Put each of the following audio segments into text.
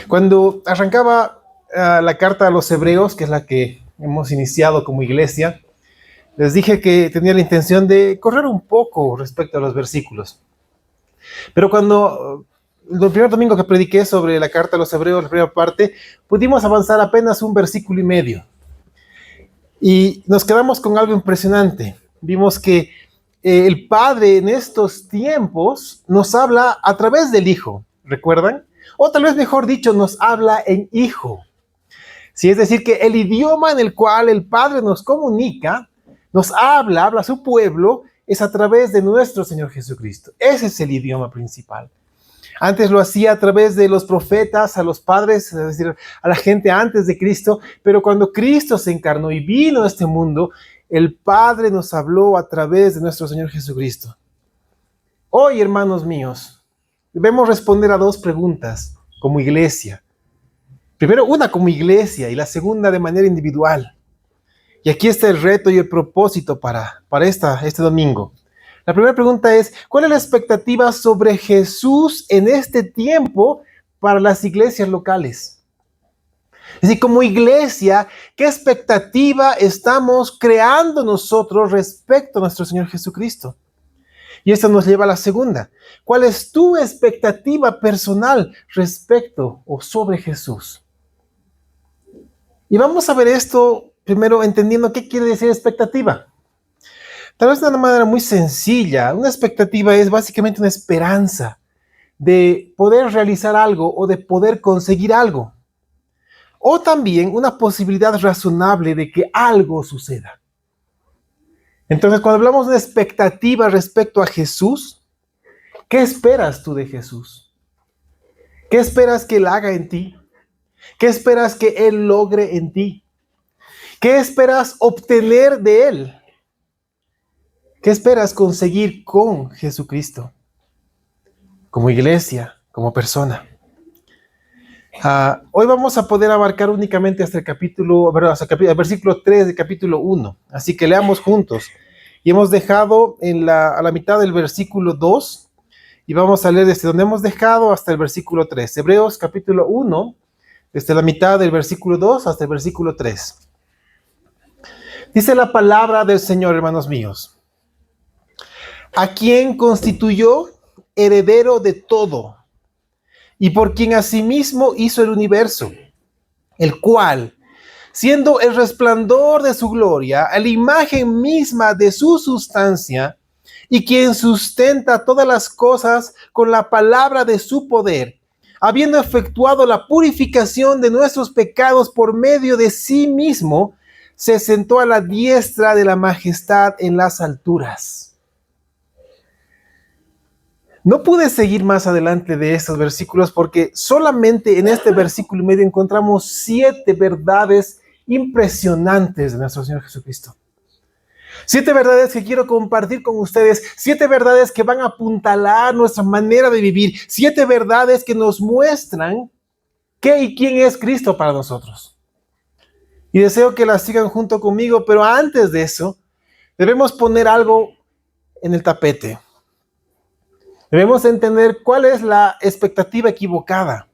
Cuando arrancaba la carta a los Hebreos, que es la que hemos iniciado como iglesia, les dije que tenía la intención de correr un poco respecto a los versículos. Pero cuando el primer domingo que prediqué sobre la carta a los Hebreos, la primera parte, pudimos avanzar apenas un versículo y medio. Y nos quedamos con algo impresionante. Vimos que el Padre en estos tiempos nos habla a través del Hijo, ¿recuerdan? O tal vez mejor dicho, nos habla en Hijo. Sí, es decir, que el idioma en el cual el Padre nos comunica, nos habla a su pueblo, es a través de nuestro Señor Jesucristo. Ese es el idioma principal. Antes lo hacía a través de los profetas, a los padres, es decir, a la gente antes de Cristo, pero cuando Cristo se encarnó y vino a este mundo, el Padre nos habló a través de nuestro Señor Jesucristo. Hoy, hermanos míos, debemos responder a dos preguntas como iglesia. Primero, una como iglesia y la segunda de manera individual. Y aquí está el reto y el propósito para este domingo. La primera pregunta es, ¿cuál es la expectativa sobre Jesús en este tiempo para las iglesias locales? Es decir, como iglesia, ¿qué expectativa estamos creando nosotros respecto a nuestro Señor Jesucristo? Y esto nos lleva a la segunda. ¿Cuál es tu expectativa personal respecto o sobre Jesús? Y vamos a ver esto primero entendiendo qué quiere decir expectativa. Tal vez de una manera muy sencilla, una expectativa es básicamente una esperanza de poder realizar algo o de poder conseguir algo. O también una posibilidad razonable de que algo suceda. Entonces, cuando hablamos de una expectativa respecto a Jesús, ¿qué esperas tú de Jesús? ¿Qué esperas que Él haga en ti? ¿Qué esperas que Él logre en ti? ¿Qué esperas obtener de Él? ¿Qué esperas conseguir con Jesucristo? Como iglesia, como persona. Hoy vamos a poder abarcar únicamente hasta el versículo 3 del capítulo 1. Así que leamos juntos. Y hemos dejado a la mitad del versículo 2. Y vamos a leer desde donde hemos dejado hasta el versículo 3. Hebreos capítulo 1, desde la mitad del versículo 2 hasta el versículo 3. Dice la palabra del Señor, hermanos míos. A quien constituyó heredero de todo, y por quien asimismo hizo el universo, el cual, siendo el resplandor de su gloria, a la imagen misma de su sustancia, y quien sustenta todas las cosas con la palabra de su poder, habiendo efectuado la purificación de nuestros pecados por medio de sí mismo, se sentó a la diestra de la majestad en las alturas. No pude seguir más adelante de estos versículos porque solamente en este versículo y medio encontramos 7 verdades impresionantes de nuestro Señor Jesucristo. 7 verdades que quiero compartir con ustedes, 7 verdades que van a apuntalar nuestra manera de vivir, 7 verdades que nos muestran qué y quién es Cristo para nosotros. Y deseo que las sigan junto conmigo, pero antes de eso, debemos poner algo en el tapete. Debemos entender cuál es la expectativa equivocada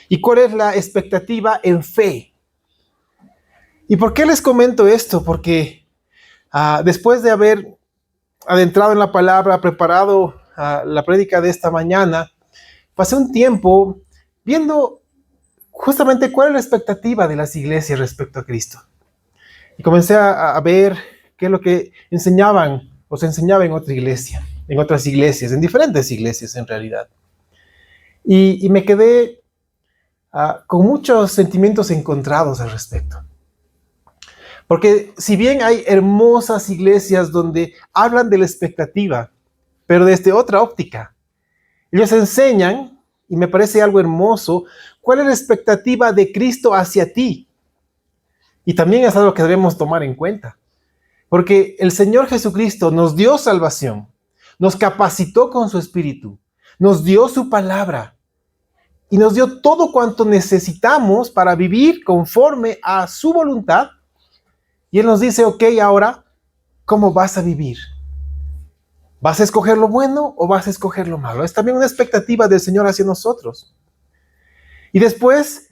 y cuál es la expectativa en fe. ¿Y por qué les comento esto? Porque después de haber adentrado en la palabra, preparado la prédica de esta mañana, pasé un tiempo viendo justamente cuál es la expectativa de las iglesias respecto a Cristo. Y comencé a ver qué es lo que enseñaban o se enseñaba en otra iglesia. En otras iglesias, en diferentes iglesias en realidad. Y me quedé con muchos sentimientos encontrados al respecto. Porque si bien hay hermosas iglesias donde hablan de la expectativa, pero desde otra óptica, ellos enseñan, y me parece algo hermoso, cuál es la expectativa de Cristo hacia ti. Y también es algo que debemos tomar en cuenta. Porque el Señor Jesucristo nos dio salvación. Nos capacitó con su espíritu, nos dio su palabra y nos dio todo cuanto necesitamos para vivir conforme a su voluntad. Y Él nos dice, ok, ahora, ¿cómo vas a vivir? ¿Vas a escoger lo bueno o vas a escoger lo malo? Es también una expectativa del Señor hacia nosotros. Y después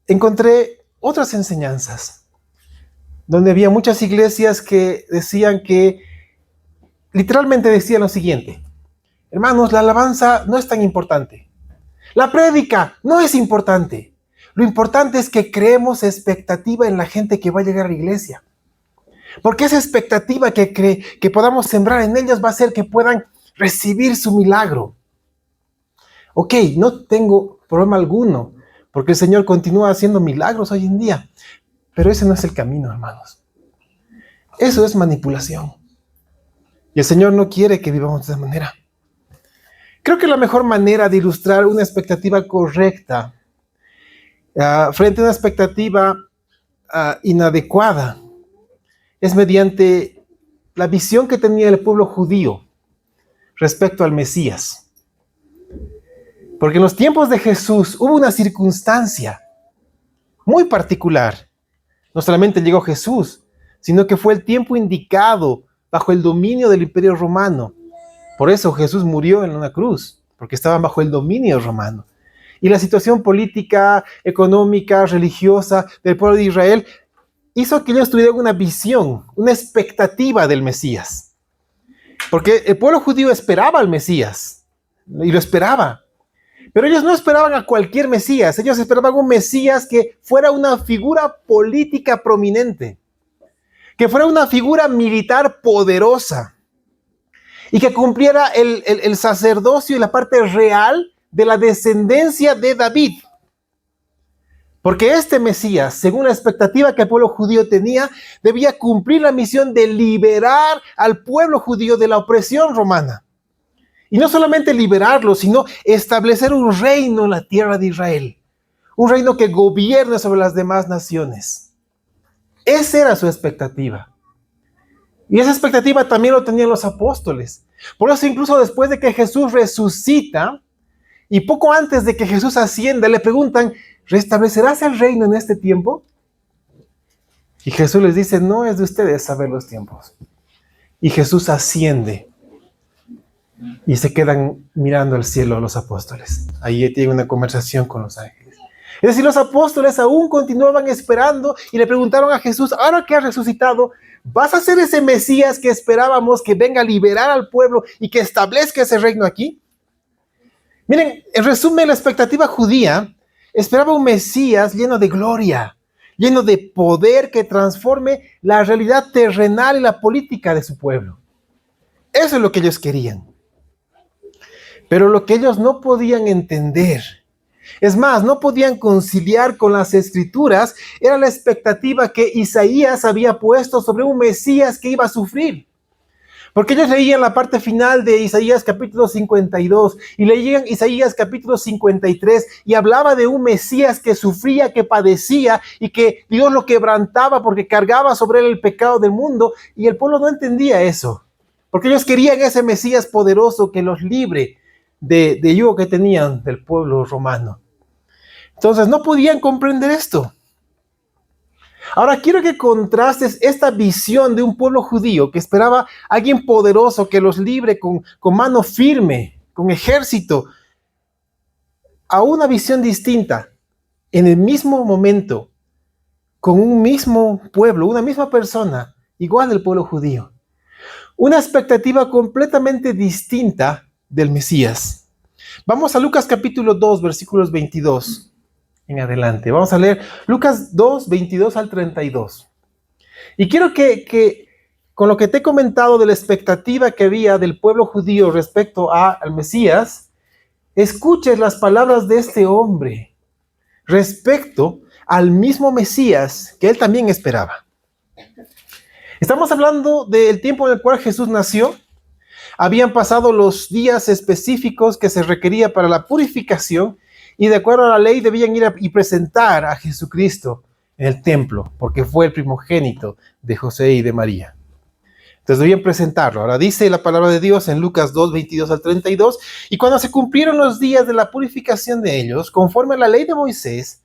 encontré otras enseñanzas, donde había muchas iglesias que decían que, literalmente decían lo siguiente: hermanos, la alabanza no es tan importante. La prédica no es importante. Lo importante es que creemos expectativa en la gente que va a llegar a la iglesia. Porque esa expectativa que podamos sembrar en ellas va a hacer que puedan recibir su milagro. Ok, no tengo problema alguno, porque el Señor continúa haciendo milagros hoy en día. Pero ese no es el camino, hermanos. Eso es manipulación. Y el Señor no quiere que vivamos de esa manera. Creo que la mejor manera de ilustrar una expectativa correcta frente a una expectativa inadecuada es mediante la visión que tenía el pueblo judío respecto al Mesías. Porque en los tiempos de Jesús hubo una circunstancia muy particular. No solamente llegó Jesús, sino que fue el tiempo indicado bajo el dominio del Imperio Romano. Por eso Jesús murió en una cruz, porque estaban bajo el dominio romano. Y la situación política, económica, religiosa del pueblo de Israel hizo que ellos tuvieran una visión, una expectativa del Mesías. Porque el pueblo judío esperaba al Mesías, y lo esperaba. Pero ellos no esperaban a cualquier Mesías, ellos esperaban un Mesías que fuera una figura política prominente, que fuera una figura militar poderosa, y que cumpliera el sacerdocio y la parte real de la descendencia de David. Porque este Mesías, según la expectativa que el pueblo judío tenía, debía cumplir la misión de liberar al pueblo judío de la opresión romana. Y no solamente liberarlo, sino establecer un reino en la tierra de Israel. Un reino que gobierne sobre las demás naciones. Esa era su expectativa. Y esa expectativa también lo tenían los apóstoles. Por eso incluso después de que Jesús resucita, y poco antes de que Jesús ascienda, le preguntan: ¿restablecerás el reino en este tiempo? Y Jesús les dice: no es de ustedes saber los tiempos. Y Jesús asciende. Y se quedan mirando al cielo los apóstoles. Ahí tienen una conversación con los ángeles. Es decir, los apóstoles aún continuaban esperando y le preguntaron a Jesús: ahora que has resucitado, ¿vas a ser ese Mesías que esperábamos, que venga a liberar al pueblo y que establezca ese reino aquí? Miren, en resumen, la expectativa judía esperaba un Mesías lleno de gloria, lleno de poder que transforme la realidad terrenal y la política de su pueblo. Eso es lo que ellos querían. Pero lo que ellos no podían entender, es más, no podían conciliar con las escrituras, era la expectativa que Isaías había puesto sobre un Mesías que iba a sufrir. Porque ellos leían la parte final de Isaías capítulo 52 y leían Isaías capítulo 53 y hablaba de un Mesías que sufría, que padecía y que Dios lo quebrantaba porque cargaba sobre él el pecado del mundo, y el pueblo no entendía eso. Porque ellos querían ese Mesías poderoso que los libre de yugo que tenían del pueblo romano. Entonces no podían comprender esto. Ahora quiero que contrastes esta visión de un pueblo judío que esperaba a alguien poderoso que los libre con mano firme, con ejército, a una visión distinta, en el mismo momento, con un mismo pueblo, una misma persona, igual del pueblo judío. Una expectativa completamente distinta del Mesías. Vamos a Lucas capítulo 2, versículos 22 en adelante. Vamos a leer Lucas 2, 22 al 32. Y quiero que con lo que te he comentado de la expectativa que había del pueblo judío respecto al Mesías, escuches las palabras de este hombre respecto al mismo Mesías que él también esperaba. Estamos hablando del tiempo en el cual Jesús nació. Habían pasado los días específicos que se requería para la purificación, y de acuerdo a la ley debían ir y presentar a Jesucristo en el templo, porque fue el primogénito de José y de María. Entonces debían presentarlo. Ahora dice la palabra de Dios en Lucas 2, 22 al 32, y cuando se cumplieron los días de la purificación de ellos, conforme a la ley de Moisés,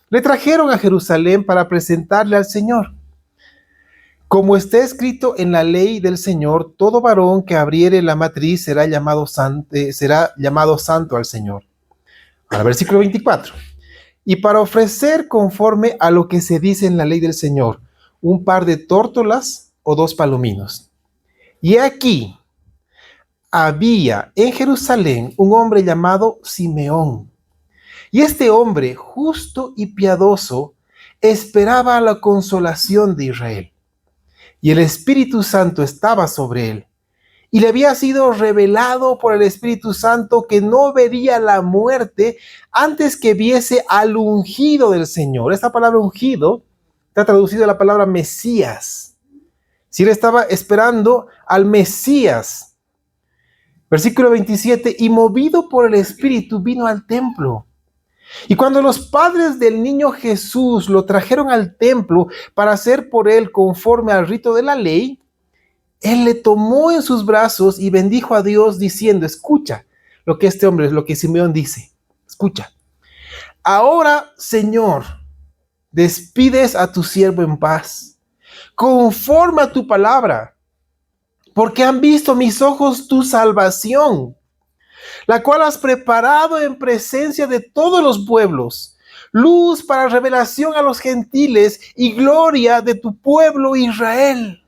le trajeron a Jerusalén para presentarle al Señor. Como está escrito en la ley del Señor, todo varón que abriere la matriz será llamado santo al Señor. Ahora, versículo 24. Y para ofrecer conforme a lo que se dice en la ley del Señor, un par de tórtolas o 2 palominos. Y aquí había en Jerusalén un hombre llamado Simeón. Y este hombre, justo y piadoso, esperaba la consolación de Israel. Y el Espíritu Santo estaba sobre él. Y le había sido revelado por el Espíritu Santo que no vería la muerte antes que viese al ungido del Señor. Esta palabra ungido está traducida a la palabra Mesías. Si él estaba esperando al Mesías. Versículo 27, y movido por el Espíritu vino al templo. Y cuando los padres del niño Jesús lo trajeron al templo para hacer por él conforme al rito de la ley, él le tomó en sus brazos y bendijo a Dios diciendo, escucha lo que este hombre, lo que Simeón dice, escucha. Ahora, Señor, despides a tu siervo en paz, conforme a tu palabra, porque han visto mis ojos tu salvación, la cual has preparado en presencia de todos los pueblos, luz para revelación a los gentiles y gloria de tu pueblo Israel.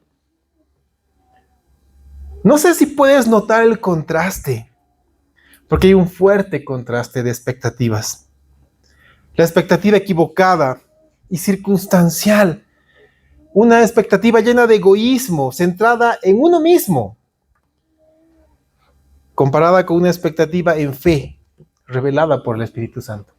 No sé si puedes notar el contraste, porque hay un fuerte contraste de expectativas. La expectativa equivocada y circunstancial, una expectativa llena de egoísmo, centrada en uno mismo, comparada con una expectativa en fe, revelada por el Espíritu Santo.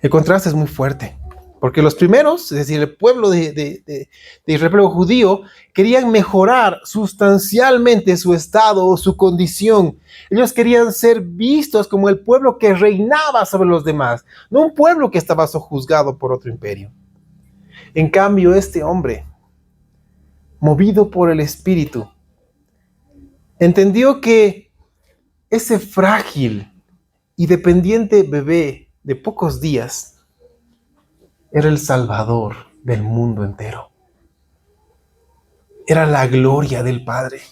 El contraste es muy fuerte, porque los primeros, es decir, el pueblo de Israel, pueblo judío, querían mejorar sustancialmente su estado, su condición. Ellos querían ser vistos como el pueblo que reinaba sobre los demás, no un pueblo que estaba sojuzgado por otro imperio. En cambio, este hombre, movido por el Espíritu, entendió que ese frágil y dependiente bebé de pocos días era el Salvador del mundo entero. Era la gloria del Padre.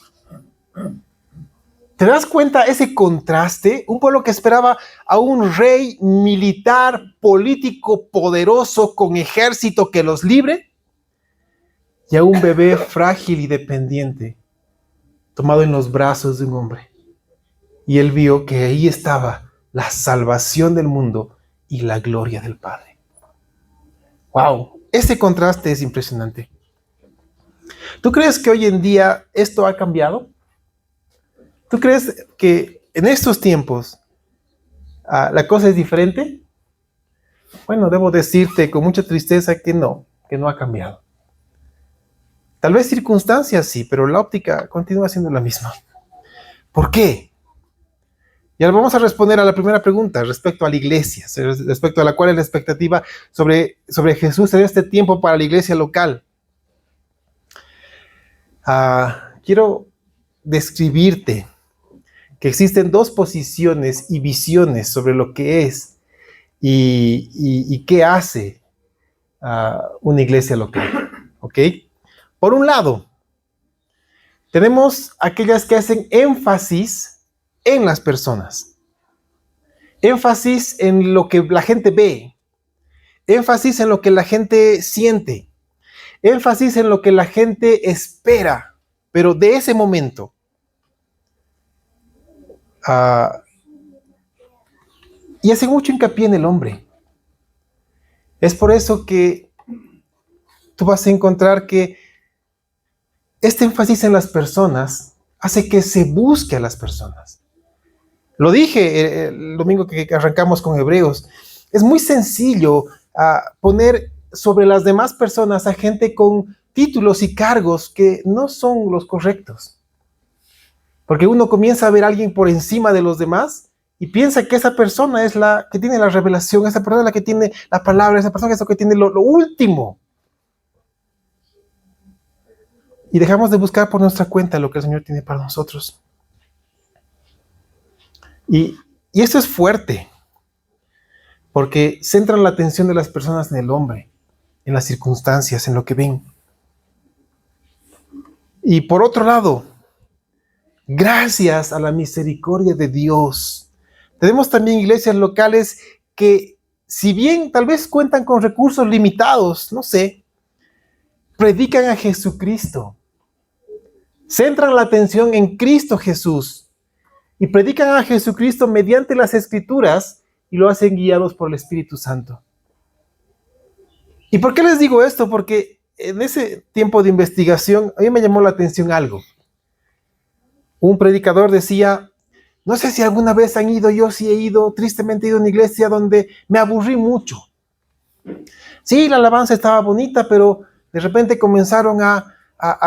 ¿Te das cuenta ese contraste? Un pueblo que esperaba a un rey militar, político, poderoso, con ejército que los libre, y a un bebé frágil y dependiente, tomado en los brazos de un hombre. Y él vio que ahí estaba la salvación del mundo y la gloria del Padre. ¡Wow! Ese contraste es impresionante. ¿Tú crees que hoy en día esto ha cambiado? ¿Tú crees que en estos tiempos la cosa es diferente? Bueno, debo decirte con mucha tristeza que no ha cambiado. Tal vez circunstancias sí, pero la óptica continúa siendo la misma. ¿Por qué? Y ahora vamos a responder a la primera pregunta respecto a la iglesia, respecto a la cual es la expectativa sobre Jesús en este tiempo para la iglesia local. Quiero describirte que existen 2 posiciones y visiones sobre lo que es y qué hace una iglesia local. ¿Ok? Por un lado, tenemos aquellas que hacen énfasis en las personas. Énfasis en lo que la gente ve. Énfasis en lo que la gente siente. Énfasis en lo que la gente espera, pero de ese momento. Y hace mucho hincapié en el hombre. Es por eso que tú vas a encontrar que este énfasis en las personas hace que se busque a las personas. Lo dije el domingo que arrancamos con Hebreos. Es muy sencillo poner sobre las demás personas a gente con títulos y cargos que no son los correctos. Porque uno comienza a ver a alguien por encima de los demás y piensa que esa persona es la que tiene la revelación, esa persona es la que tiene la palabra, esa persona es la que tiene lo último. Y dejamos de buscar por nuestra cuenta lo que el Señor tiene para nosotros. Y esto es fuerte, porque centran la atención de las personas en el hombre, en las circunstancias, en lo que ven. Y por otro lado, gracias a la misericordia de Dios, tenemos también iglesias locales que, si bien tal vez cuentan con recursos limitados, no sé, predican a Jesucristo, centran la atención en Cristo Jesús y predican a Jesucristo mediante las Escrituras y lo hacen guiados por el Espíritu Santo. ¿Y por qué les digo esto? Porque en ese tiempo de investigación a mí me llamó la atención algo. Un predicador decía: no sé si alguna vez han ido, yo sí he ido, tristemente he ido a una iglesia donde me aburrí mucho. Sí, la alabanza estaba bonita, pero de repente comenzaron a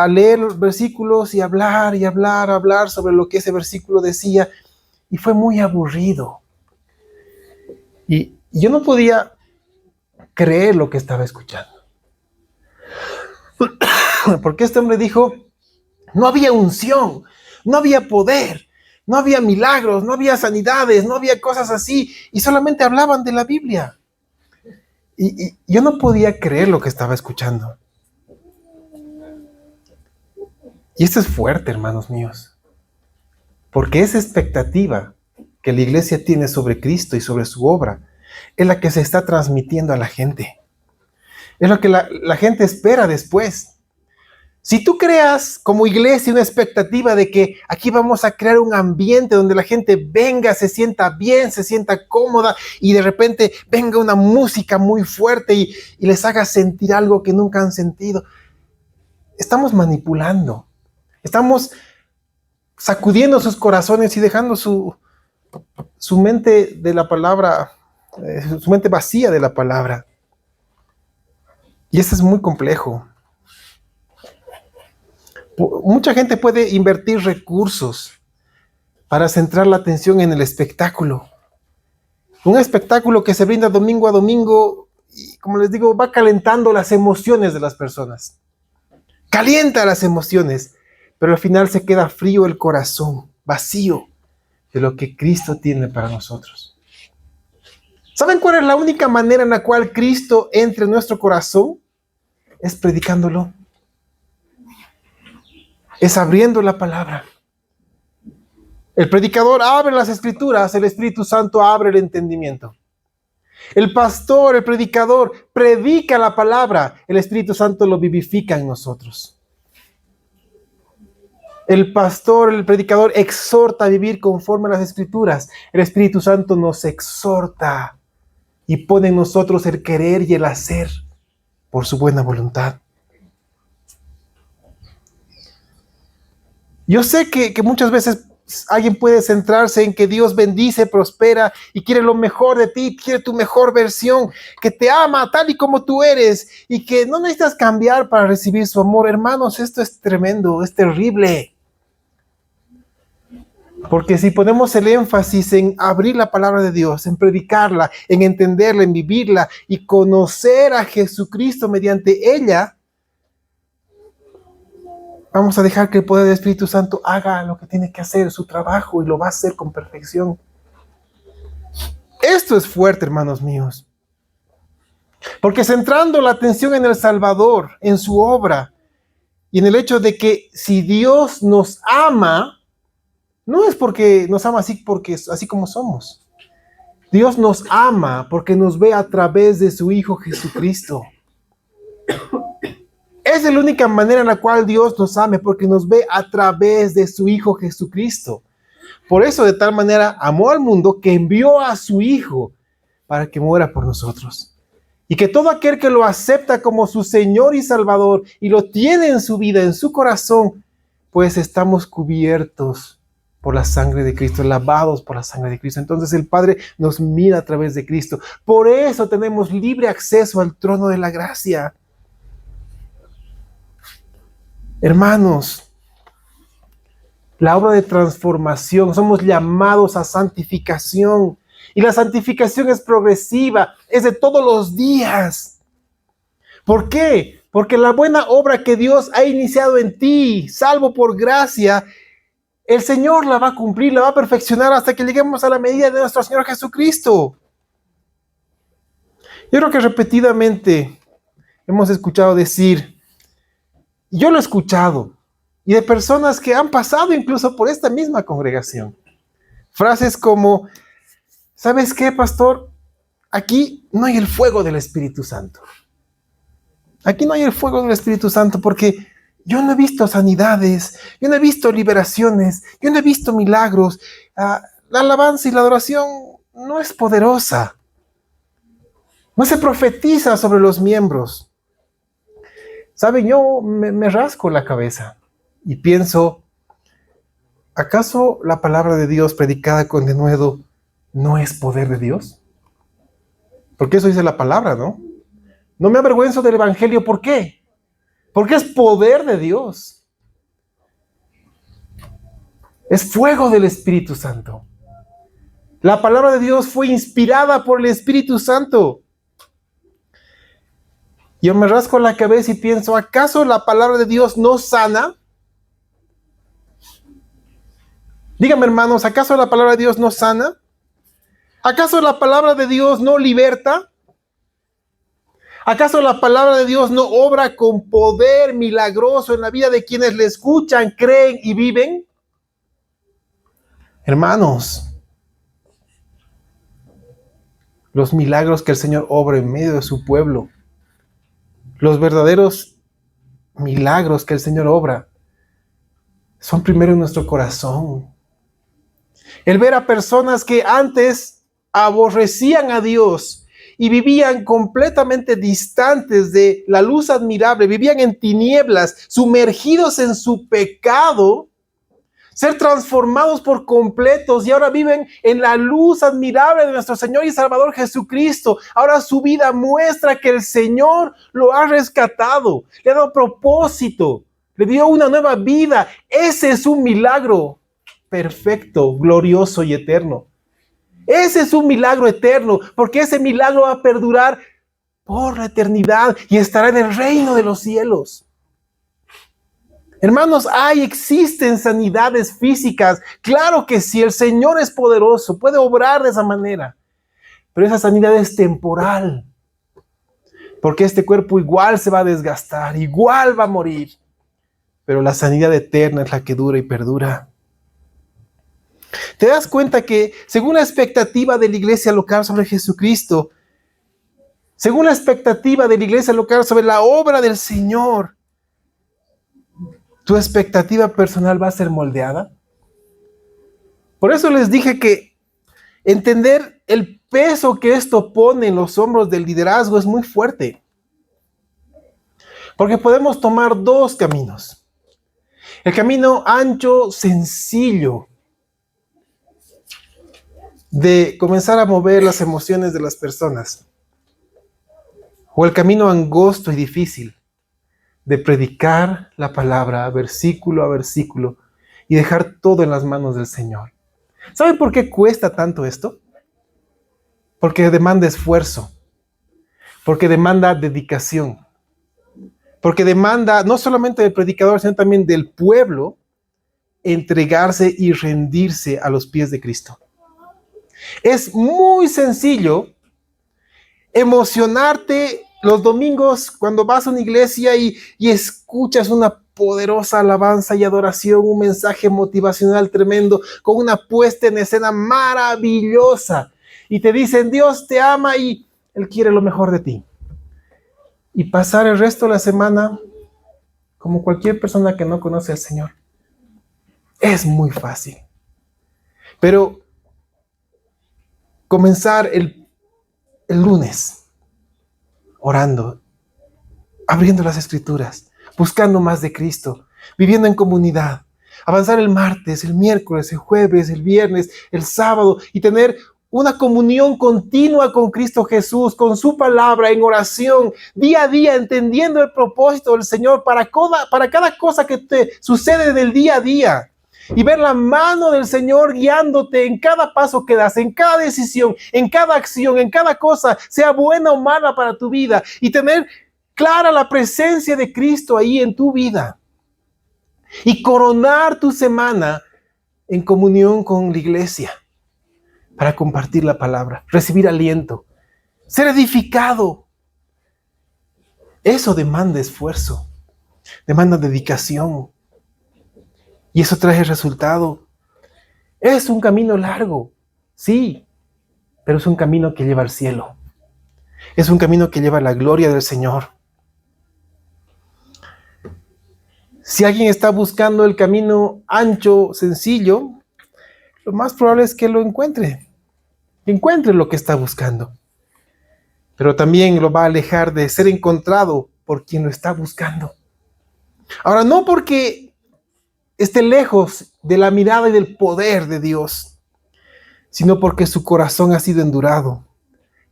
leer versículos y hablar sobre lo que ese versículo decía, y fue muy aburrido. Y yo no podía creer lo que estaba escuchando. Porque este hombre dijo: no había unción, no había poder, no había milagros, no había sanidades, no había cosas así, y solamente hablaban de la Biblia. Y yo no podía creer lo que estaba escuchando. Y esto es fuerte, hermanos míos, porque esa expectativa que la iglesia tiene sobre Cristo y sobre su obra es la que se está transmitiendo a la gente. Es lo que la gente espera después. Si tú creas como iglesia una expectativa de que aquí vamos a crear un ambiente donde la gente venga, se sienta bien, se sienta cómoda, y de repente venga una música muy fuerte y les haga sentir algo que nunca han sentido, estamos manipulando. Estamos sacudiendo sus corazones y dejando su mente de la palabra, su mente vacía de la palabra. Y eso es muy complejo. Mucha gente puede invertir recursos para centrar la atención en el espectáculo. Un espectáculo que se brinda domingo a domingo y, como les digo, va calentando las emociones de las personas. Calienta las emociones, pero al final se queda frío el corazón, vacío de lo que Cristo tiene para nosotros. ¿Saben cuál es la única manera en la cual Cristo entra en nuestro corazón? Es predicándolo. Es abriendo la palabra. El predicador abre las escrituras, el Espíritu Santo abre el entendimiento. El pastor, el predicador, predica la palabra, el Espíritu Santo lo vivifica en nosotros. El pastor, el predicador exhorta a vivir conforme a las escrituras, el Espíritu Santo nos exhorta y pone en nosotros el querer y el hacer por su buena voluntad. Yo sé que muchas veces alguien puede centrarse en que Dios bendice, prospera y quiere lo mejor de ti, quiere tu mejor versión, que te ama tal y como tú eres y que no necesitas cambiar para recibir su amor. Hermanos, esto es tremendo, es terrible. Porque si ponemos el énfasis en abrir la palabra de Dios, en predicarla, en entenderla, en vivirla y conocer a Jesucristo mediante ella, vamos a dejar que el poder del Espíritu Santo haga lo que tiene que hacer, su trabajo, y lo va a hacer con perfección. Esto es fuerte, hermanos míos. Porque centrando la atención en el Salvador, en su obra, y en el hecho de que si Dios nos ama, no es porque nos ama así como somos. Dios nos ama porque nos ve a través de su Hijo Jesucristo. Esa es la única manera en la cual Dios nos ame, porque nos ve a través de su Hijo Jesucristo. Por eso, de tal manera amó al mundo que envió a su Hijo para que muera por nosotros. Y que todo aquel que lo acepta como su Señor y Salvador y lo tiene en su vida, en su corazón, pues estamos cubiertos por la sangre de Cristo, lavados por la sangre de Cristo. Entonces el Padre nos mira a través de Cristo. Por eso tenemos libre acceso al trono de la gracia. Hermanos, la obra de transformación, somos llamados a santificación. Y la santificación es progresiva, es de todos los días. ¿Por qué? Porque la buena obra que Dios ha iniciado en ti, salvo por gracia, el Señor la va a cumplir, la va a perfeccionar hasta que lleguemos a la medida de nuestro Señor Jesucristo. Yo creo que repetidamente hemos escuchado decir, yo lo he escuchado, y de personas que han pasado incluso por esta misma congregación. Frases como, ¿sabes qué, pastor? Aquí no hay el fuego del Espíritu Santo. Aquí no hay el fuego del Espíritu Santo porque yo no he visto sanidades, yo no he visto liberaciones, yo no he visto milagros. La alabanza y la adoración no es poderosa. No se profetiza sobre los miembros. ¿Saben? Yo me rasco la cabeza y pienso, ¿acaso la palabra de Dios predicada con denuedo no es poder de Dios? Porque eso dice la palabra, ¿no? No me avergüenzo del evangelio. ¿Por qué? Porque es poder de Dios. Es fuego del Espíritu Santo. La palabra de Dios fue inspirada por el Espíritu Santo. Yo me rasco la cabeza y pienso, ¿acaso la palabra de Dios no sana? Díganme, hermanos, ¿acaso la palabra de Dios no sana? ¿Acaso la palabra de Dios no liberta? ¿Acaso la palabra de Dios no obra con poder milagroso en la vida de quienes le escuchan, creen y viven? Hermanos, los milagros que el Señor obra en medio de su pueblo, los verdaderos milagros que el Señor obra, son primero en nuestro corazón. El ver a personas que antes aborrecían a Dios y vivían completamente distantes de la luz admirable, vivían en tinieblas, sumergidos en su pecado, ser transformados por completos y ahora viven en la luz admirable de nuestro Señor y Salvador Jesucristo. Ahora su vida muestra que el Señor lo ha rescatado, le ha dado propósito, le dio una nueva vida. Ese es un milagro perfecto, glorioso y eterno. Ese es un milagro eterno, porque ese milagro va a perdurar por la eternidad y estará en el reino de los cielos. Hermanos, existen sanidades físicas. Claro que sí, el Señor es poderoso, puede obrar de esa manera. Pero esa sanidad es temporal. Porque este cuerpo igual se va a desgastar, igual va a morir. Pero la sanidad eterna es la que dura y perdura. ¿Te das cuenta que según la expectativa de la iglesia local sobre Jesucristo, según la expectativa de la iglesia local sobre la obra del Señor, tu expectativa personal va a ser moldeada? Por eso les dije que entender el peso que esto pone en los hombros del liderazgo es muy fuerte. Porque podemos tomar dos caminos. El camino ancho, sencillo, de comenzar a mover las emociones de las personas. O el camino angosto y difícil de predicar la palabra versículo a versículo y dejar todo en las manos del Señor. ¿Saben por qué cuesta tanto esto? Porque demanda esfuerzo, porque demanda dedicación, porque demanda no solamente del predicador, sino también del pueblo entregarse y rendirse a los pies de Cristo. Es muy sencillo emocionarte los domingos cuando vas a una iglesia y escuchas una poderosa alabanza y adoración, un mensaje motivacional tremendo, con una puesta en escena maravillosa. Y te dicen, Dios te ama y Él quiere lo mejor de ti. Y pasar el resto de la semana como cualquier persona que no conoce al Señor. Es muy fácil. Pero comenzar el lunes orando, abriendo las escrituras, buscando más de Cristo, viviendo en comunidad, avanzar el martes, el miércoles, el jueves, el viernes, el sábado y tener una comunión continua con Cristo Jesús, con su palabra, en oración, día a día, entendiendo el propósito del Señor para cada cosa que te sucede del día a día. Y ver la mano del Señor guiándote en cada paso que das, en cada decisión, en cada acción, en cada cosa, sea buena o mala para tu vida. Y tener clara la presencia de Cristo ahí en tu vida. Y coronar tu semana en comunión con la iglesia para compartir la palabra, recibir aliento, ser edificado. Eso demanda esfuerzo, demanda dedicación. Y eso trae resultado. Es un camino largo, sí, pero es un camino que lleva al cielo. Es un camino que lleva a la gloria del Señor. Si alguien está buscando el camino ancho, sencillo, lo más probable es que lo encuentre. Que encuentre lo que está buscando. Pero también lo va a alejar de ser encontrado por quien lo está buscando. Ahora, no porque esté lejos de la mirada y del poder de Dios, sino porque su corazón ha sido endurado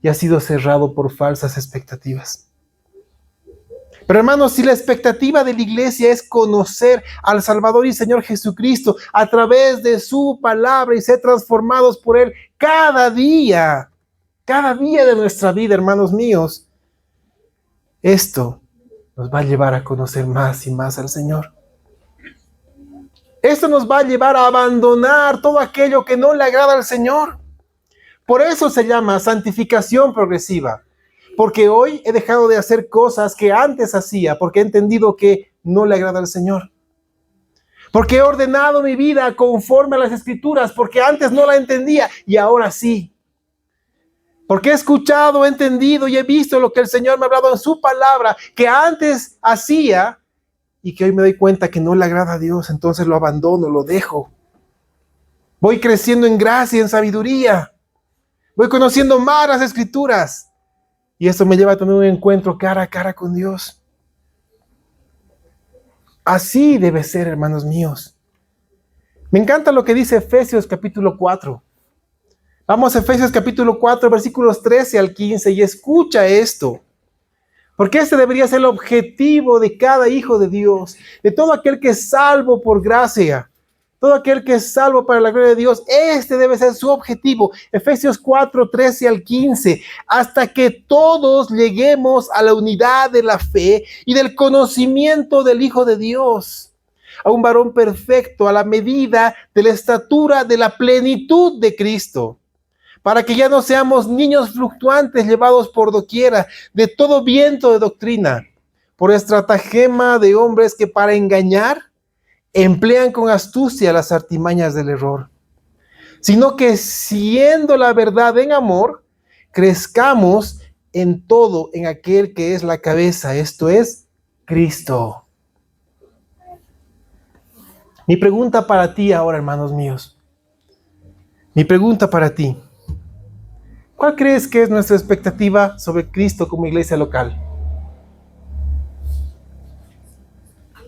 y ha sido cerrado por falsas expectativas. Pero hermanos, si la expectativa de la iglesia es conocer al Salvador y Señor Jesucristo a través de su palabra y ser transformados por Él cada día de nuestra vida, hermanos míos, esto nos va a llevar a conocer más y más al Señor. Esto nos va a llevar a abandonar todo aquello que no le agrada al Señor. Por eso se llama santificación progresiva. Porque hoy he dejado de hacer cosas que antes hacía, porque he entendido que no le agrada al Señor. Porque he ordenado mi vida conforme a las Escrituras, porque antes no la entendía y ahora sí. Porque he escuchado, he entendido y he visto lo que el Señor me ha hablado en su palabra, que antes hacía y que hoy me doy cuenta que no le agrada a Dios, entonces lo abandono, lo dejo. Voy creciendo en gracia, en sabiduría. Voy conociendo más las Escrituras. Y eso me lleva a tener un encuentro cara a cara con Dios. Así debe ser, hermanos míos. Me encanta lo que dice Efesios capítulo 4. Vamos a Efesios capítulo 4, versículos 13 al 15, y escucha esto. Porque este debería ser el objetivo de cada hijo de Dios, de todo aquel que es salvo por gracia. Todo aquel que es salvo para la gloria de Dios, este debe ser su objetivo. Efesios 4, 13 al 15. Hasta que todos lleguemos a la unidad de la fe y del conocimiento del Hijo de Dios. A un varón perfecto, a la medida de la estatura de la plenitud de Cristo. Para que ya no seamos niños fluctuantes llevados por doquiera de todo viento de doctrina, por estratagema de hombres que para engañar emplean con astucia las artimañas del error, sino que siendo la verdad en amor, crezcamos en todo en aquel que es la cabeza, esto es Cristo. Mi pregunta para ti ahora, hermanos míos, mi pregunta para ti, ¿cuál crees que es nuestra expectativa sobre Cristo como iglesia local?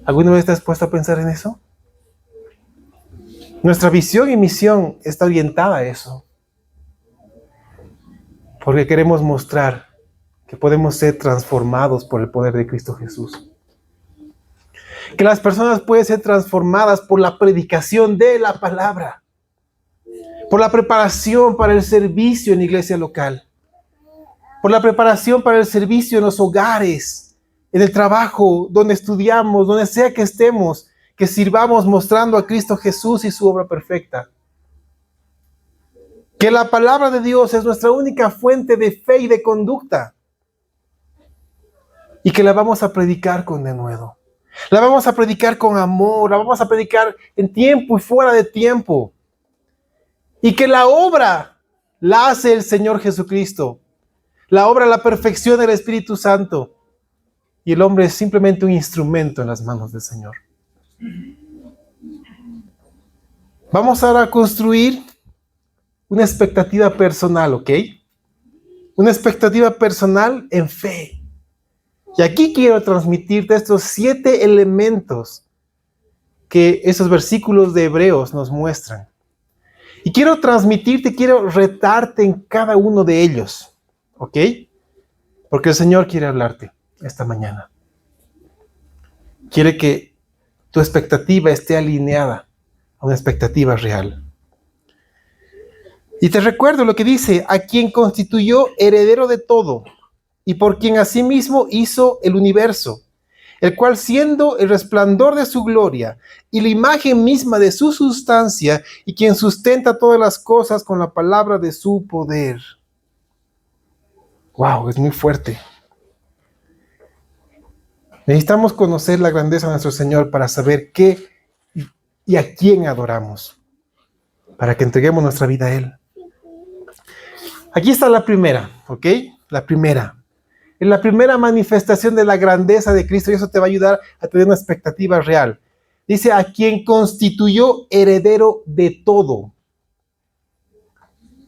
¿Alguna vez te has puesto a pensar en eso? Nuestra visión y misión está orientada a eso. Porque queremos mostrar que podemos ser transformados por el poder de Cristo Jesús. Que las personas pueden ser transformadas por la predicación de la palabra. Por la preparación para el servicio en la iglesia local. Por la preparación para el servicio en los hogares. En el trabajo, donde estudiamos, donde sea que estemos, que sirvamos mostrando a Cristo Jesús y su obra perfecta. Que la palabra de Dios es nuestra única fuente de fe y de conducta. Y que la vamos a predicar con denuedo. La vamos a predicar con amor, la vamos a predicar en tiempo y fuera de tiempo. Y que la obra la hace el Señor Jesucristo. La obra la perfección del Espíritu Santo. Y el hombre es simplemente un instrumento en las manos del Señor. Vamos ahora a construir una expectativa personal, ¿ok? Una expectativa personal en fe. Y aquí quiero transmitirte estos 7 elementos que esos versículos de Hebreos nos muestran. Y quiero transmitirte, quiero retarte en cada uno de ellos, ¿ok? Porque el Señor quiere hablarte esta mañana. Quiere que tu expectativa esté alineada a una expectativa real. Y te recuerdo lo que dice, a quien constituyó heredero de todo, y por quien asimismo hizo el universo, el cual siendo el resplandor de su gloria y la imagen misma de su sustancia, y quien sustenta todas las cosas con la palabra de su poder. Wow, es muy fuerte. Necesitamos conocer la grandeza de nuestro Señor para saber qué y a quién adoramos, para que entreguemos nuestra vida a Él. Aquí está la primera, ¿ok? La primera. Es la primera manifestación de la grandeza de Cristo y eso te va a ayudar a tener una expectativa real. Dice, a quien constituyó heredero de todo.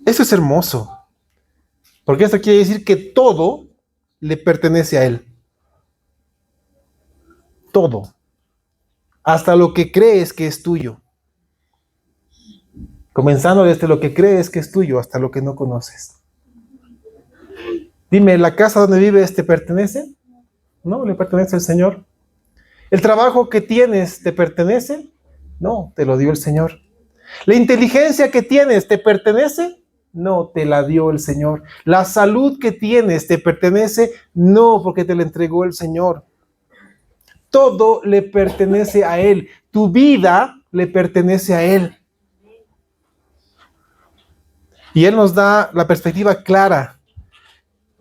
Eso es hermoso, porque esto quiere decir que todo le pertenece a Él. Todo. Hasta lo que crees que es tuyo. Comenzando desde lo que crees que es tuyo hasta lo que no conoces. Dime, ¿la casa donde vives te pertenece? No, le pertenece al Señor. ¿El trabajo que tienes te pertenece? No, te lo dio el Señor. ¿La inteligencia que tienes te pertenece? No, te la dio el Señor. ¿La salud que tienes te pertenece? No, porque te la entregó el Señor. Todo le pertenece a Él. Tu vida le pertenece a Él. Y Él nos da la perspectiva clara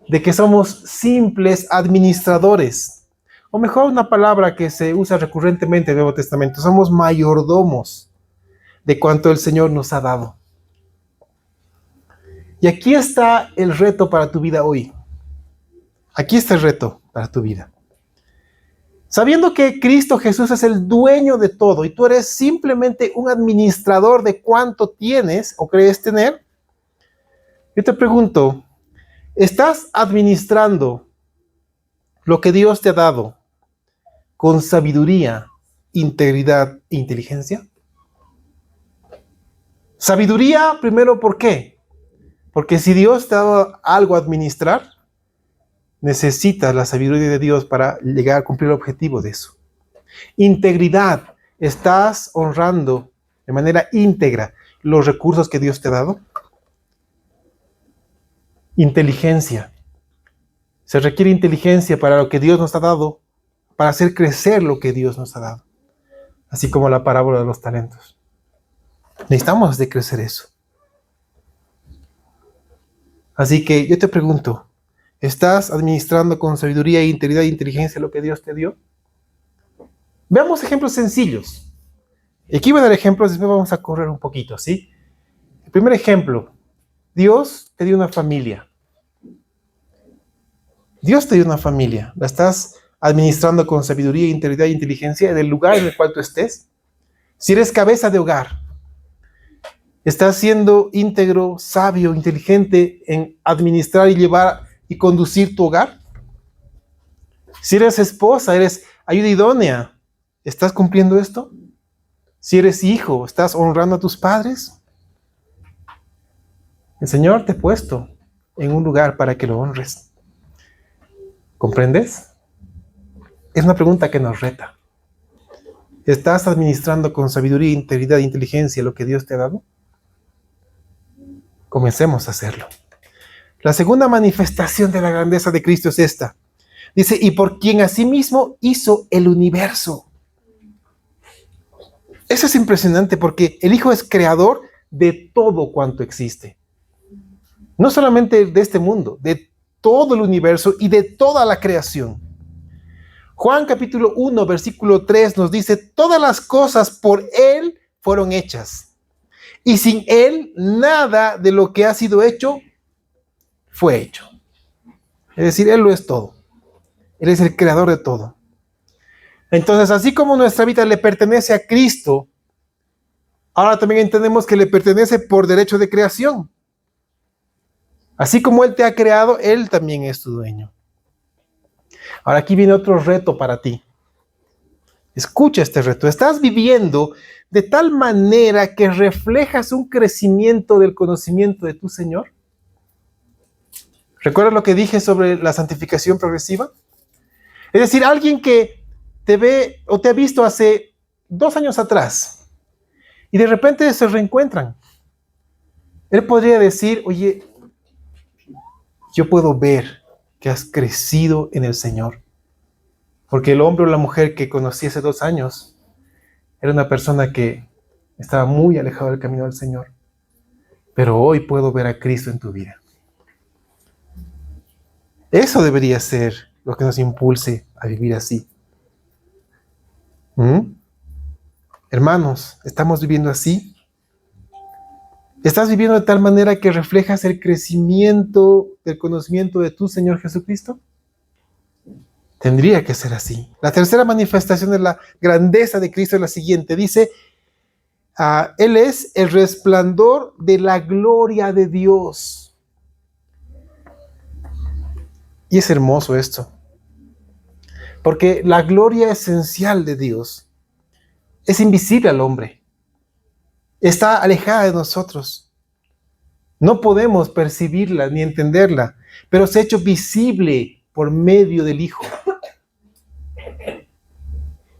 de que somos simples administradores. O mejor, una palabra que se usa recurrentemente en el Nuevo Testamento. Somos mayordomos de cuanto el Señor nos ha dado. Y aquí está el reto para tu vida hoy. Aquí está el reto para tu vida. Sabiendo que Cristo Jesús es el dueño de todo y tú eres simplemente un administrador de cuánto tienes o crees tener, yo te pregunto, ¿estás administrando lo que Dios te ha dado con sabiduría, integridad e inteligencia? Sabiduría, primero, ¿por qué? Porque si Dios te ha dado algo a administrar, necesitas la sabiduría de Dios para llegar a cumplir el objetivo de eso. Integridad, ¿estás honrando de manera íntegra los recursos que Dios te ha dado? Inteligencia. Se requiere inteligencia para lo que Dios nos ha dado, para hacer crecer lo que Dios nos ha dado. Así como la parábola de los talentos. Necesitamos hacer crecer eso. Así que yo te pregunto, ¿estás administrando con sabiduría, integridad e inteligencia lo que Dios te dio? Veamos ejemplos sencillos. Aquí voy a dar ejemplos, después vamos a correr un poquito, ¿sí? El primer ejemplo, Dios te dio una familia. Dios te dio una familia. ¿La estás administrando con sabiduría, integridad e inteligencia en el lugar en el cual tú estés? Si eres cabeza de hogar, ¿estás siendo íntegro, sabio, inteligente en administrar y llevar y conducir tu hogar? Si eres esposa, eres ayuda idónea, ¿estás cumpliendo esto? Si eres hijo, ¿estás honrando a tus padres? El Señor te ha puesto en un lugar para que lo honres. ¿Comprendes? Es una pregunta que nos reta. ¿Estás administrando con sabiduría, integridad e inteligencia lo que Dios te ha dado? Comencemos a hacerlo. La segunda manifestación de la grandeza de Cristo es esta. Dice, y por quien asimismo hizo el universo. Eso es impresionante porque el Hijo es creador de todo cuanto existe. No solamente de este mundo, de todo el universo y de toda la creación. Juan capítulo 1, versículo 3 nos dice, todas las cosas por Él fueron hechas. Y sin Él, nada de lo que ha sido hecho fue hecho. Es decir, Él lo es todo. Él es el creador de todo. Entonces, así como nuestra vida le pertenece a Cristo, ahora también entendemos que le pertenece por derecho de creación. Así como Él te ha creado, Él también es tu dueño. Ahora aquí viene otro reto para ti. Escucha este reto. ¿Estás viviendo de tal manera que reflejas un crecimiento del conocimiento de tu Señor? ¿Recuerdas lo que dije sobre la santificación progresiva? Es decir, alguien que te ve o te ha visto hace 2 años atrás y de repente se reencuentran. Él podría decir, oye, yo puedo ver que has crecido en el Señor. Porque el hombre o la mujer que conocí hace 2 años era una persona que estaba muy alejado del camino del Señor. Pero hoy puedo ver a Cristo en tu vida. Eso debería ser lo que nos impulse a vivir así. Hermanos, ¿estamos viviendo así? ¿Estás viviendo de tal manera que reflejas el crecimiento del conocimiento de tu Señor Jesucristo? Tendría que ser así. La tercera manifestación de la grandeza de Cristo es la siguiente. Dice, Él es el resplandor de la gloria de Dios. Y es hermoso esto, porque la gloria esencial de Dios es invisible al hombre. Está alejada de nosotros. No podemos percibirla ni entenderla, pero se ha hecho visible por medio del Hijo.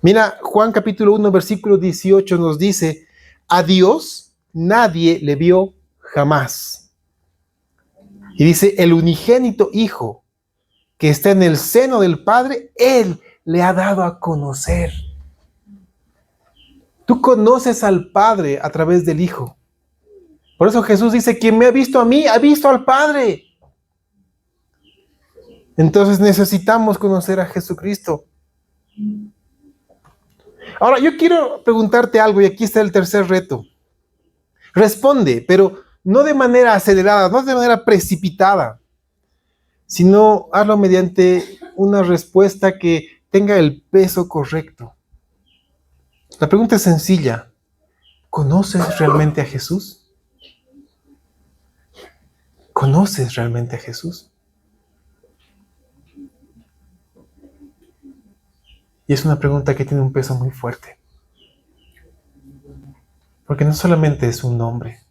Mira, Juan capítulo 1, versículo 18 nos dice, a Dios nadie le vio jamás. Y dice, el unigénito Hijo que está en el seno del Padre, Él le ha dado a conocer. Tú conoces al Padre a través del Hijo. Por eso Jesús dice, quien me ha visto a mí, ha visto al Padre. Entonces necesitamos conocer a Jesucristo. Ahora, yo quiero preguntarte algo y aquí está el tercer reto. Responde, pero no de manera acelerada, no de manera precipitada, sino hazlo mediante una respuesta que tenga el peso correcto. La pregunta es sencilla. ¿Conoces realmente a Jesús? ¿Conoces realmente a Jesús? Y es una pregunta que tiene un peso muy fuerte. Porque no solamente es un nombre,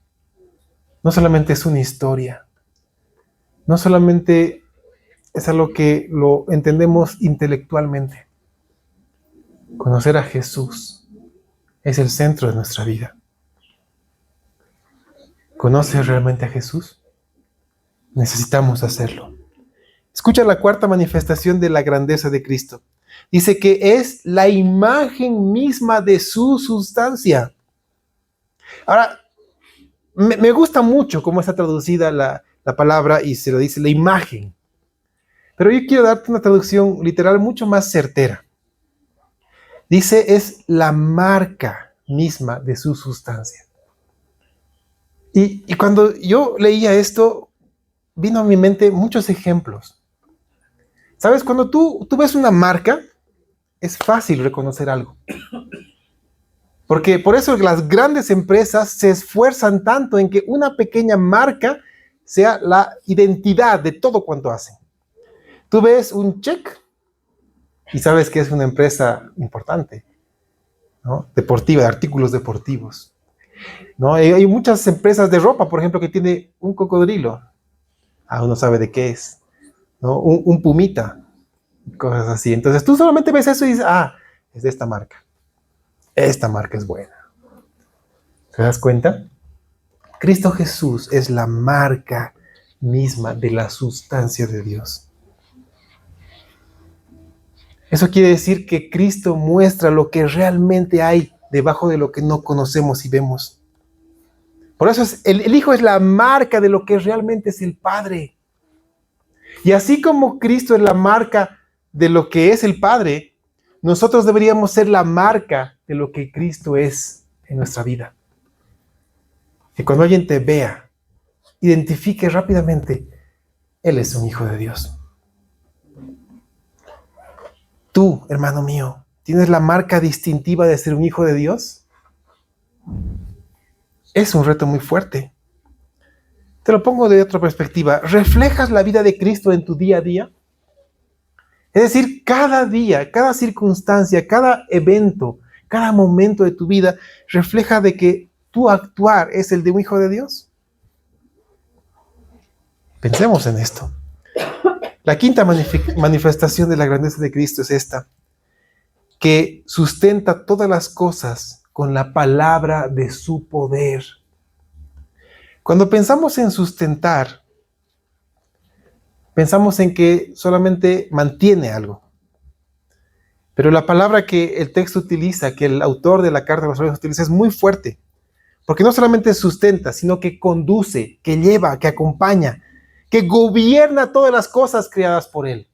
no solamente es una historia, no solamente es algo que lo entendemos intelectualmente. Conocer a Jesús es el centro de nuestra vida. ¿Conoces realmente a Jesús? Necesitamos hacerlo. Escucha la cuarta manifestación de la grandeza de Cristo. Dice que es la imagen misma de su sustancia. Ahora, me gusta mucho cómo está traducida la palabra y se lo dice la imagen. Pero yo quiero darte una traducción literal mucho más certera. Dice, es la marca misma de su sustancia. Y cuando yo leía esto, vino a mi mente muchos ejemplos. ¿Sabes? Cuando tú ves una marca, es fácil reconocer algo. Porque por eso las grandes empresas se esfuerzan tanto en que una pequeña marca sea la identidad de todo cuanto hacen. Tú ves un check y sabes que es una empresa importante, ¿no? Deportiva, de artículos deportivos, ¿no? Hay muchas empresas de ropa, por ejemplo, que tiene un cocodrilo. Uno sabe de qué es, ¿no? Un pumita, cosas así. Entonces tú solamente ves eso y dices, es de esta marca. Esta marca es buena. ¿Te das cuenta? Cristo Jesús es la marca misma de la sustancia de Dios. Eso quiere decir que Cristo muestra lo que realmente hay debajo de lo que no conocemos y vemos. Por eso el Hijo es la marca de lo que realmente es el Padre. Y así como Cristo es la marca de lo que es el Padre, nosotros deberíamos ser la marca de lo que Cristo es en nuestra vida. Que cuando alguien te vea, identifique rápidamente, Él es un hijo de Dios. Tú, hermano mío, ¿tienes la marca distintiva de ser un hijo de Dios? Es un reto muy fuerte. Te lo pongo de otra perspectiva. ¿Reflejas la vida de Cristo en tu día a día? Es decir, cada día, cada circunstancia, cada evento, cada momento de tu vida refleja de que tu actuar es el de un hijo de Dios. Pensemos en esto. La quinta manifestación de la grandeza de Cristo es esta, que sustenta todas las cosas con la palabra de su poder. Cuando pensamos en sustentar, pensamos en que solamente mantiene algo. Pero la palabra que el texto utiliza, que el autor de la carta de los Hebreos utiliza, es muy fuerte. Porque no solamente sustenta, sino que conduce, que lleva, que acompaña, que gobierna todas las cosas creadas por Él.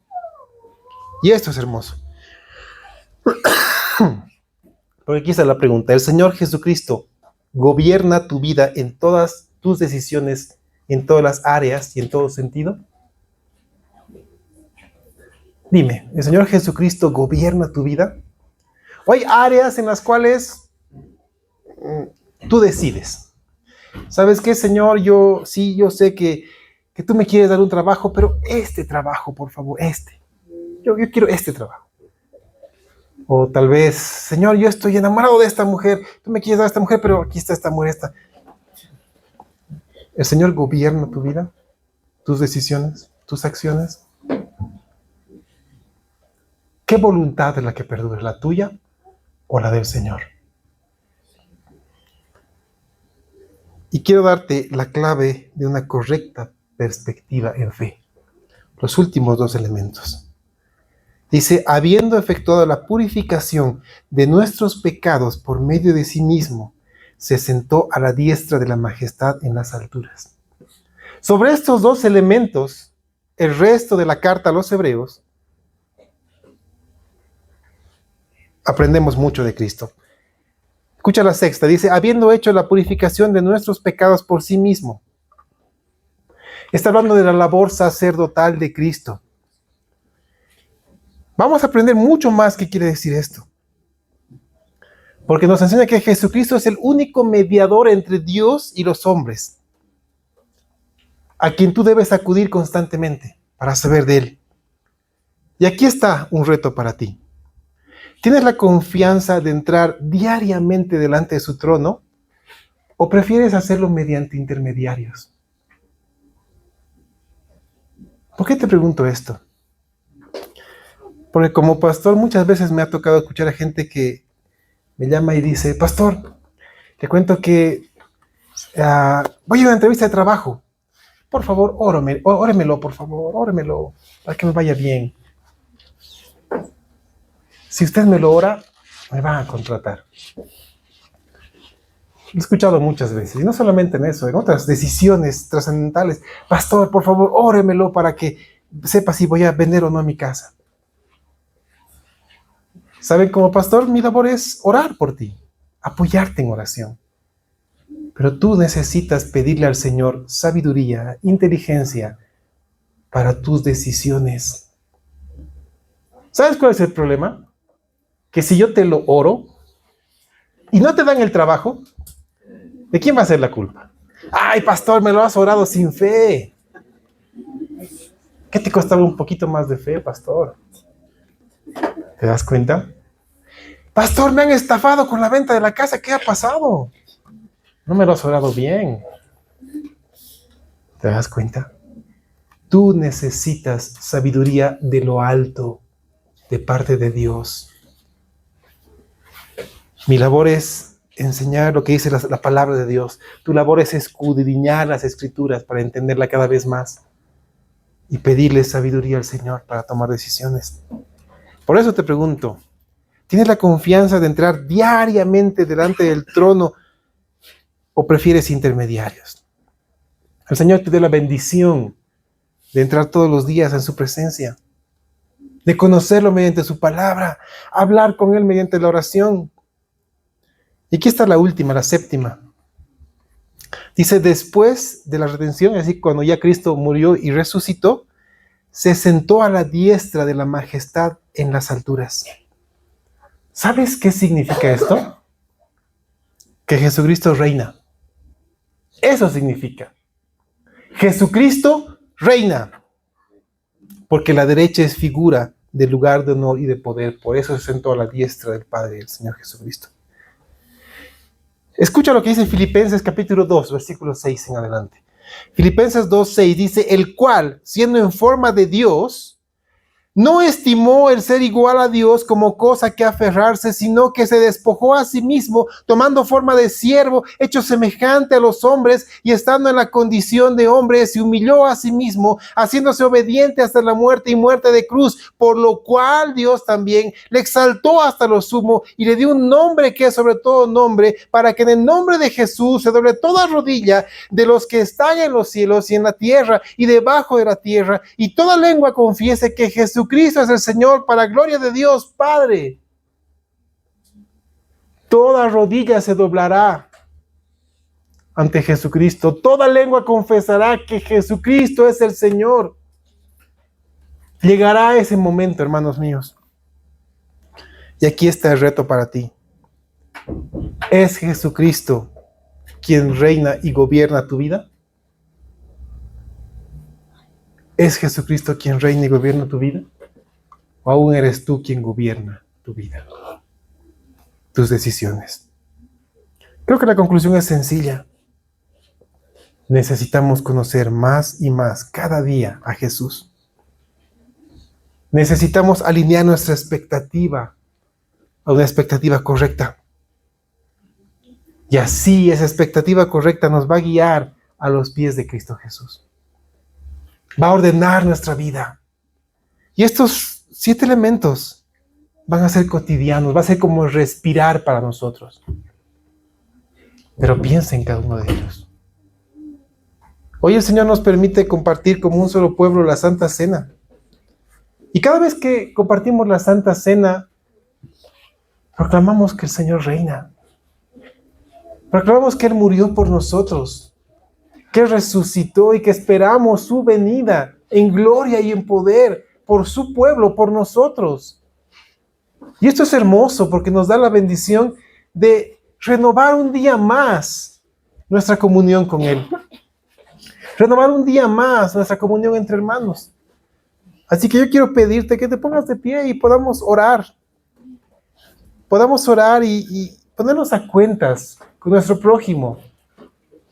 Y esto es hermoso. Porque aquí está la pregunta. ¿El Señor Jesucristo gobierna tu vida en todas tus decisiones, en todas las áreas y en todo sentido? Dime, ¿el Señor Jesucristo gobierna tu vida? ¿O hay áreas en las cuales tú decides? ¿Sabes qué, Señor? Yo sé que tú me quieres dar un trabajo, pero este trabajo, por favor, este. Yo quiero este trabajo. O tal vez, Señor, yo estoy enamorado de esta mujer, tú me quieres dar a esta mujer, pero aquí está esta mujer, esta. ¿El Señor gobierna tu vida, tus decisiones, tus acciones? ¿Qué voluntad es la que perdura, la tuya o la del Señor? Y quiero darte la clave de una correcta perspectiva en fe. Los últimos dos elementos. Dice, habiendo efectuado la purificación de nuestros pecados por medio de sí mismo, se sentó a la diestra de la majestad en las alturas. Sobre estos dos elementos, el resto de la carta a los Hebreos, aprendemos mucho de Cristo. Escucha la sexta, dice, habiendo hecho la purificación de nuestros pecados por sí mismo. Está hablando de la labor sacerdotal de Cristo. Vamos a aprender mucho más qué quiere decir esto. Porque nos enseña que Jesucristo es el único mediador entre Dios y los hombres, a quien tú debes acudir constantemente para saber de Él. Y aquí está un reto para ti. ¿Tienes la confianza de entrar diariamente delante de su trono o prefieres hacerlo mediante intermediarios? ¿Por qué te pregunto esto? Porque como pastor muchas veces me ha tocado escuchar a gente que me llama y dice, pastor, te cuento que voy a una entrevista de trabajo. Por favor, óremelo, por favor, óremelo, para que me vaya bien. Si usted me lo ora, me van a contratar. Lo he escuchado muchas veces, y no solamente en eso, en otras decisiones trascendentales. Pastor, por favor, óremelo para que sepa si voy a vender o no mi casa. ¿Saben? Como pastor, mi labor es orar por ti, apoyarte en oración. Pero tú necesitas pedirle al Señor sabiduría, inteligencia para tus decisiones. ¿Sabes cuál es el problema? Que si yo te lo oro y no te dan el trabajo, ¿de quién va a ser la culpa? Ay, pastor, me lo has orado sin fe. ¿Qué te costaba un poquito más de fe, pastor? ¿Te das cuenta? Pastor, me han estafado con la venta de la casa. ¿Qué ha pasado? No me lo has orado bien. ¿Te das cuenta? Tú necesitas sabiduría de lo alto, de parte de Dios. Mi labor es enseñar lo que dice la palabra de Dios. Tu labor es escudriñar las Escrituras para entenderla cada vez más y pedirle sabiduría al Señor para tomar decisiones. Por eso te pregunto, ¿tienes la confianza de entrar diariamente delante del trono o prefieres intermediarios? El Señor te dé la bendición de entrar todos los días en su presencia, de conocerlo mediante su palabra, hablar con Él mediante la oración. Y aquí está la última, la séptima. Dice, después de la redención, es decir, cuando ya Cristo murió y resucitó, se sentó a la diestra de la majestad en las alturas. ¿Sabes qué significa esto? Que Jesucristo reina. Eso significa. Jesucristo reina. Porque la derecha es figura del lugar de honor y de poder. Por eso se sentó a la diestra del Padre, el Señor Jesucristo. Escucha lo que dice Filipenses capítulo 2, versículo 6 en adelante. Filipenses 2, 6 dice, el cual, siendo en forma de Dios, no estimó el ser igual a Dios como cosa que aferrarse, sino que se despojó a sí mismo, tomando forma de siervo, hecho semejante a los hombres, y estando en la condición de hombre, se humilló a sí mismo, haciéndose obediente hasta la muerte y muerte de cruz, por lo cual Dios también le exaltó hasta lo sumo y le dio un nombre que es sobre todo nombre, para que en el nombre de Jesús se doble toda rodilla de los que están en los cielos y en la tierra y debajo de la tierra, y toda lengua confiese que Jesucristo es el Señor, para gloria de Dios Padre. Toda rodilla se doblará ante Jesucristo. Toda lengua confesará que Jesucristo es el Señor. Llegará ese momento, hermanos míos. Y aquí está el reto para ti. ¿Es Jesucristo quien reina y gobierna tu vida? ¿Es Jesucristo quien reina y gobierna tu vida? ¿O aún eres tú quien gobierna tu vida? Tus decisiones. Creo que la conclusión es sencilla. Necesitamos conocer más y más cada día a Jesús. Necesitamos alinear nuestra expectativa a una expectativa correcta. Y así esa expectativa correcta nos va a guiar a los pies de Cristo Jesús. Va a ordenar nuestra vida. Y estos 7 elementos van a ser cotidianos, va a ser como respirar para nosotros. Pero piensa en cada uno de ellos. Hoy el Señor nos permite compartir como un solo pueblo la Santa Cena. Y cada vez que compartimos la Santa Cena, proclamamos que el Señor reina. Proclamamos que Él murió por nosotros, que Él resucitó y que esperamos su venida en gloria y en poder por su pueblo, por nosotros. Y esto es hermoso porque nos da la bendición de renovar un día más nuestra comunión con Él. Renovar un día más nuestra comunión entre hermanos. Así que yo quiero pedirte que te pongas de pie y podamos orar. Podamos orar y ponernos a cuentas con nuestro prójimo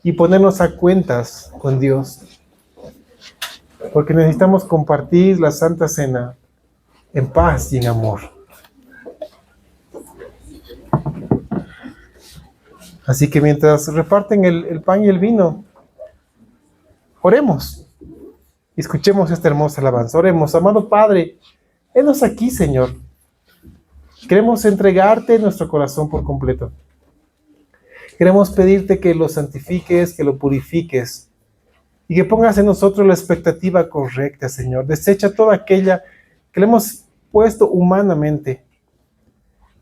y ponernos a cuentas con Dios. Porque necesitamos compartir la Santa Cena en paz y en amor. Así que mientras reparten el pan y el vino, oremos. Y escuchemos esta hermosa alabanza. Oremos, amado Padre, henos aquí, Señor. Queremos entregarte nuestro corazón por completo. Queremos pedirte que lo santifiques, que lo purifiques y que pongas en nosotros la expectativa correcta, Señor. Desecha toda aquella que le hemos puesto humanamente.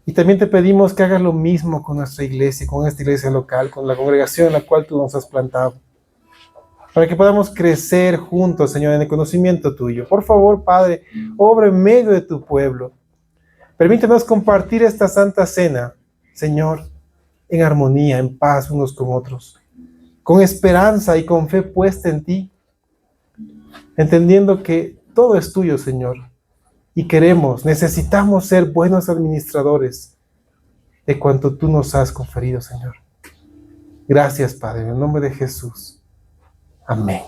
Y también te pedimos que hagas lo mismo con nuestra iglesia, con esta iglesia local, con la congregación en la cual tú nos has plantado. Para que podamos crecer juntos, Señor, en el conocimiento tuyo. Por favor, Padre, obra en medio de tu pueblo. Permítenos compartir esta Santa Cena, Señor, en armonía, en paz unos con otros, con esperanza y con fe puesta en ti, entendiendo que todo es tuyo, Señor, y necesitamos ser buenos administradores de cuanto tú nos has conferido, Señor. Gracias, Padre, en el nombre de Jesús. Amén.